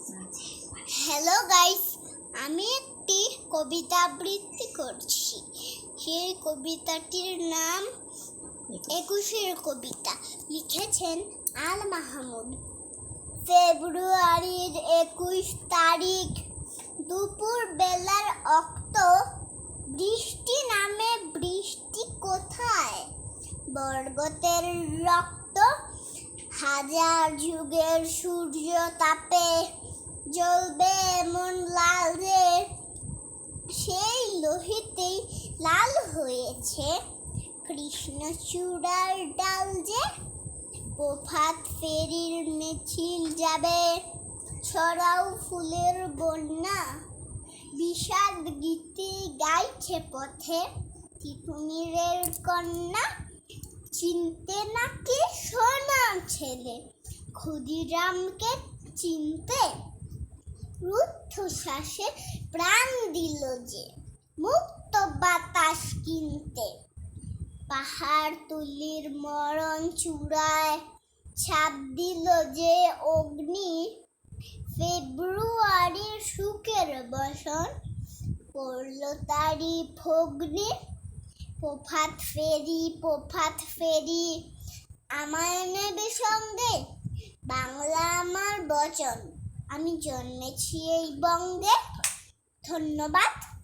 Hello guys, আমি একটি কবিতা আবৃত্তি করছি। সেই কবিতাটির নাম ২১-এর কবিতা। লিখেছেন আল মাহমুদ। ফেব্রুয়ারির ২১ তারিখ দুপুর বেলার অক্ত, বৃষ্টি নামে বৃষ্টি কোথায়? বরগতের রক্ত হাজার যুগের সূর্য তাপে জ্বলবে এমন লাল যে সেই লোহিতেই লাল হয়েছে কৃষ্ণচূড়ার ডাল যে। প্রভাত ফেরির মিছিল যাবে, ছড়াও ফুলের বন্যা, বিষাদ গীতি গাইছে পথে তিতুমিরের কন্যা। চিনতে নাকি সোনা ছেলে ক্ষুদিরামকে চিনতে, রুদ্ধশ্বাসে প্রাণ দিল যে মুক্ত বাতাস কিনতে। পাহাড় তুলির মরণ চূড়ায় ছাপ দিল যে অগ্নি, ফেব্রুয়ারির সুখের বসন পড়ল তারি ভগ্নি। প্রভাত ফেরি আমায় নেবে সঙ্গে, বাংলা আমার বচন, আমি জন্মেছি এই বঙ্গে। ধন্যবাদ।